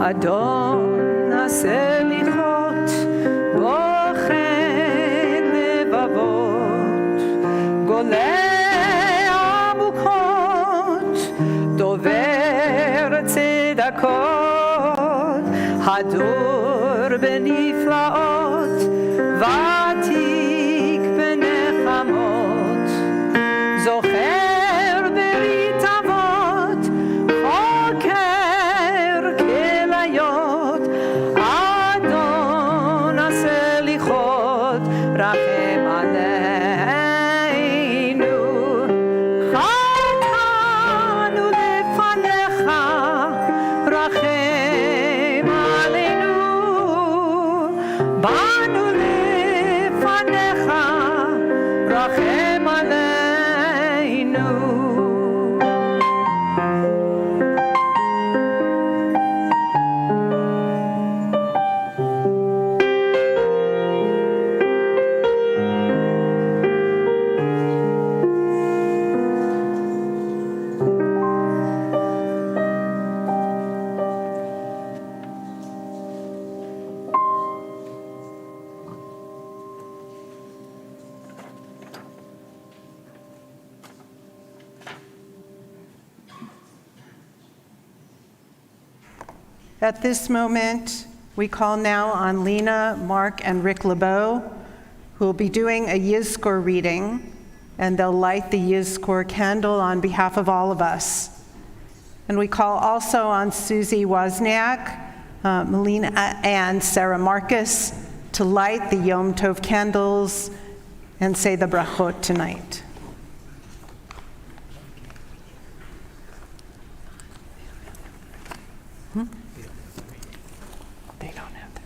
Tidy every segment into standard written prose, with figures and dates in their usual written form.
אדון הסליחות בוחן לבבות גולה עמוקות דובר צדקות הדור בנפלאות ותיק בנחמות זוכר ברית אבות חוקר כליות אדון הסליחות רחם עלינו חטאנו לפניך רחם עלינו באנו לפניך רחם עלינו. At this moment, we call now on Lena, Mark, and Rick LeBeau, who will be doing a Yizkor reading, and they'll light the Yizkor candle on behalf of all of us. And we call also on Susie Wozniak, Melina, and Sarah Marcus to light the Yom Tov candles and say the brachot tonight. They don't have that.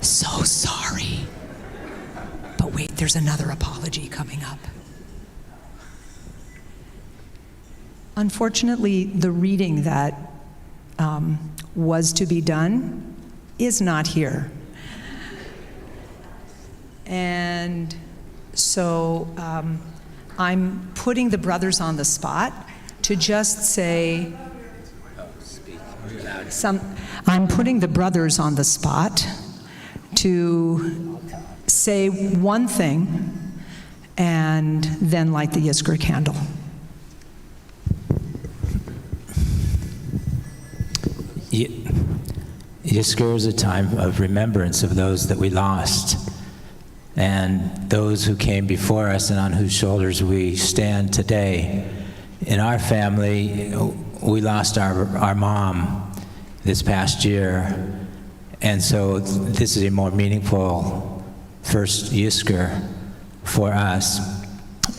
So sorry. But wait, there's another apology coming up. Unfortunately, the reading that was to be done is not here. And so I'm putting the brothers on the spot to just say I'm putting the brothers on the spot to say one thing and then light the Yizkor candle. Yizkor is a time of remembrance of those that we lost and those who came before us and on whose shoulders we stand today. In our family, we lost our mom this past year, and so this is a more meaningful first Yizkor for us.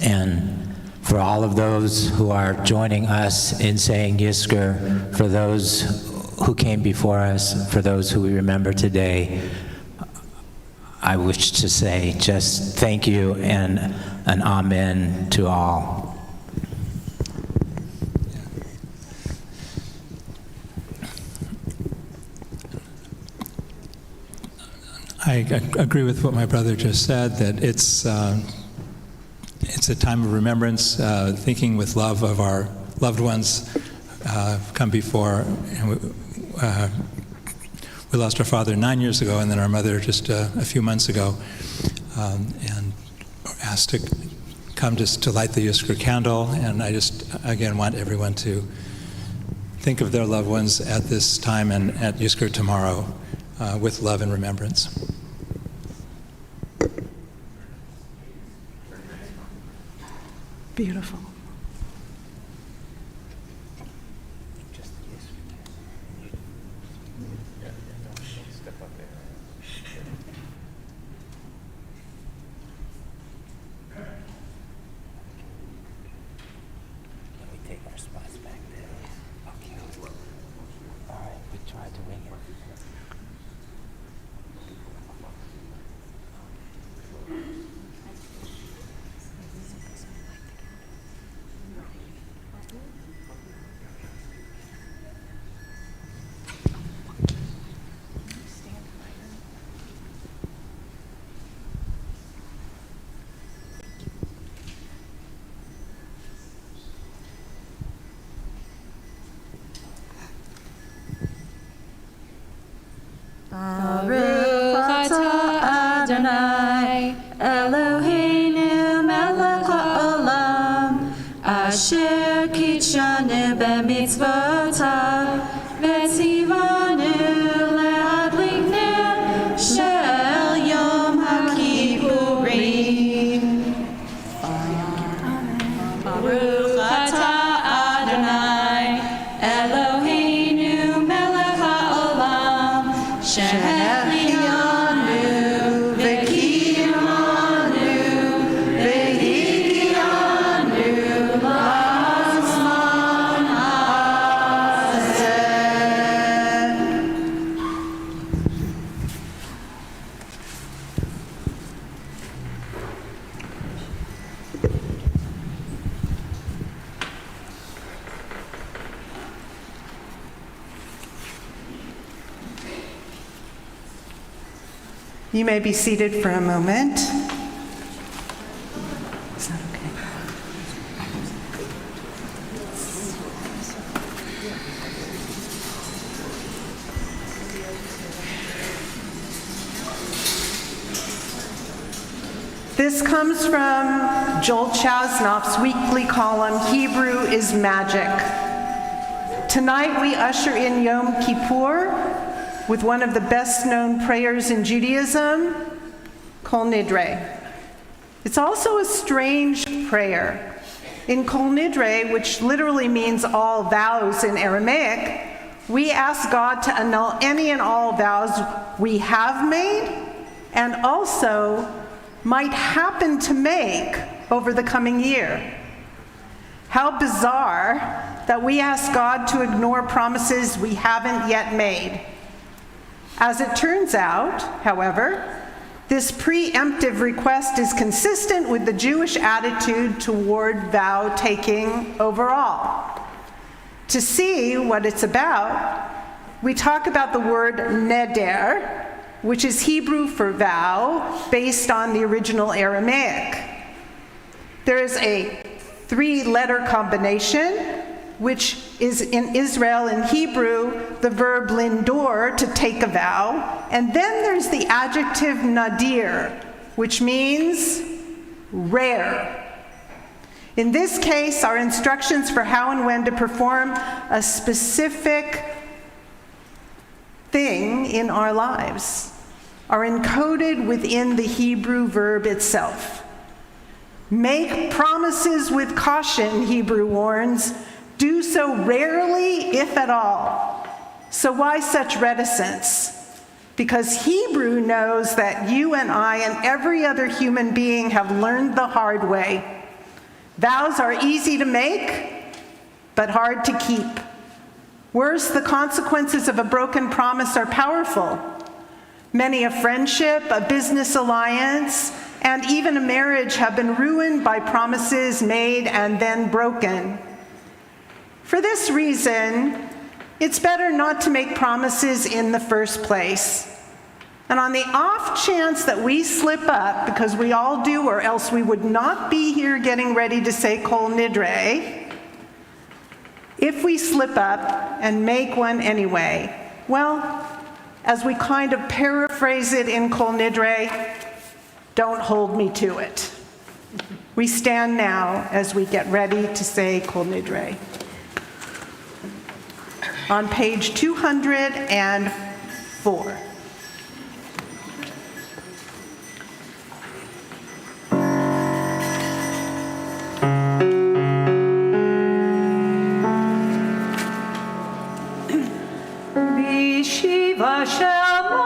And for all of those who are joining us in saying Yizkor, for those who came before us, for those who we remember today, I wish to say just thank you and an amen to all. I agree with what my brother just said, that it's a time of remembrance, thinking with love of our loved ones come before. And we lost our father 9 years ago, and then our mother just a few months ago, and asked to come just to light the Yizkor candle. And I just, again, want everyone to think of their loved ones at this time and at Yizkor tomorrow with love and remembrance. Beautiful. Baruch atah Adonai Eloheinu melech haolam asher kitshanu b'mitzvotav v'tzivanu le'adlik ner shel Yom HaKippurim. Baruch atah Adonai Eloheinu melech haolam Shehecheyanu v'kiyanu v'higiyanu l'zman hazeh. You may be seated for a moment. Is that okay? This comes from Joel Chasnoff's weekly column, Hebrew is Magic. Tonight we usher in Yom Kippur with one of the best-known prayers in Judaism, Kol Nidre. It's also a strange prayer. In Kol Nidre, which literally means all vows in Aramaic, we ask God to annul any and all vows we have made and also might happen to make over the coming year. How bizarre that we ask God to ignore promises we haven't yet made. As it turns out, however, this preemptive request is consistent with the Jewish attitude toward vow-taking overall. To see what it's about, we talk about the word neder, which is Hebrew for vow, based on the original Aramaic. There is a 3-letter combination, which is in Israel in Hebrew, the verb lindor, to take a vow. And then there's the adjective nadir, which means rare. In this case, our instructions for how and when to perform a specific thing in our lives are encoded within the Hebrew verb itself. Make promises with caution, Hebrew warns. Do so rarely, if at all. So why such reticence? Because Hebrew knows that you and I and every other human being have learned the hard way. Vows are easy to make, but hard to keep. Worse, the consequences of a broken promise are powerful. Many a friendship, a business alliance, and even a marriage have been ruined by promises made and then broken. For this reason, it's better not to make promises in the first place. And on the off chance that we slip up, because we all do, or else we would not be here getting ready to say Kol Nidre, if we slip up and make one anyway, well, as we kind of paraphrase it in Kol Nidre, don't hold me to it. We stand now as we get ready to say Kol Nidre. On page 204. Shiva Shema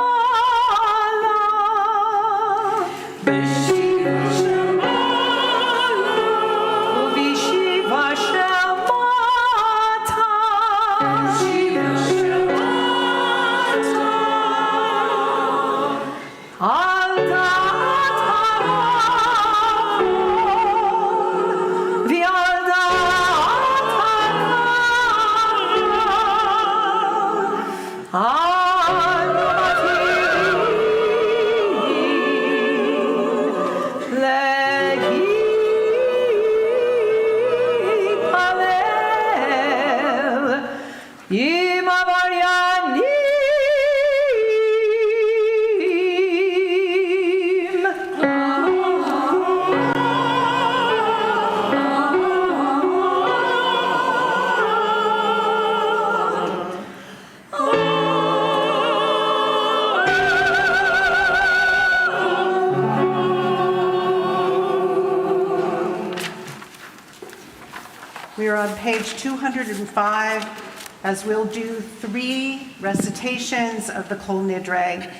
We are on page 205, as we'll do 3 recitations of the Kol Nidre.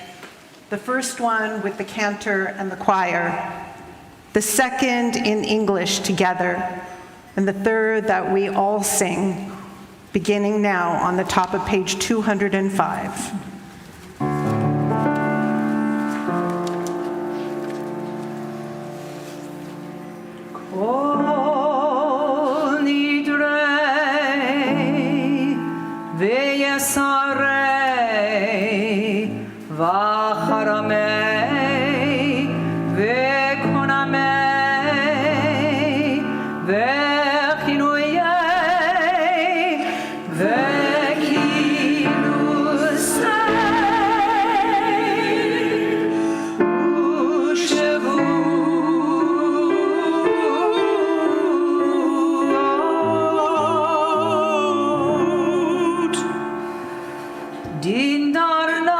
The first one with the cantor and the choir, the second in English together, and the third that we all sing, beginning now on the top of page 205. Kol Nidre ve'yasarei v'charamei ve'konamei ve'chinuyei ve'kilusei u'shevu Din darna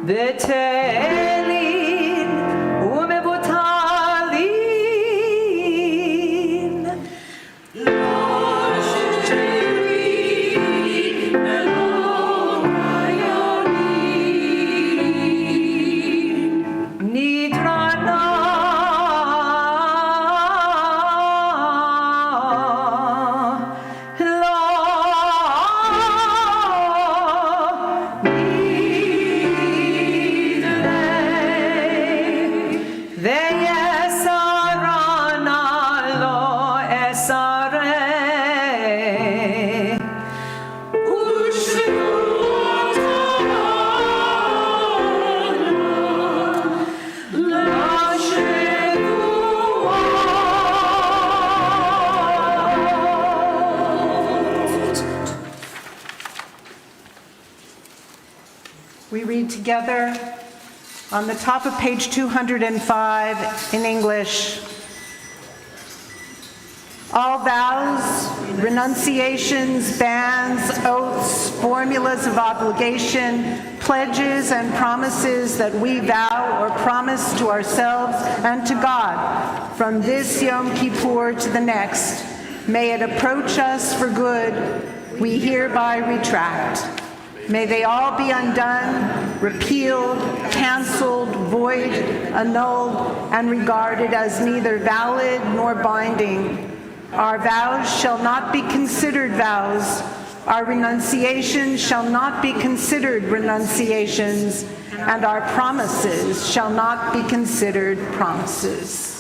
בטלים ומבוטלים. נדרנה We read together on the top of page 205 in English. All vows, renunciations, bans, oaths, formulas of obligation, pledges, and promises that we vow or promise to ourselves and to God from this Yom Kippur to the next, may it approach us for good, we hereby retract. May they all be undone, repealed, canceled, void, annulled, and regarded as neither valid nor binding. Our vows shall not be considered vows. Our renunciations shall not be considered renunciations, and our promises shall not be considered promises.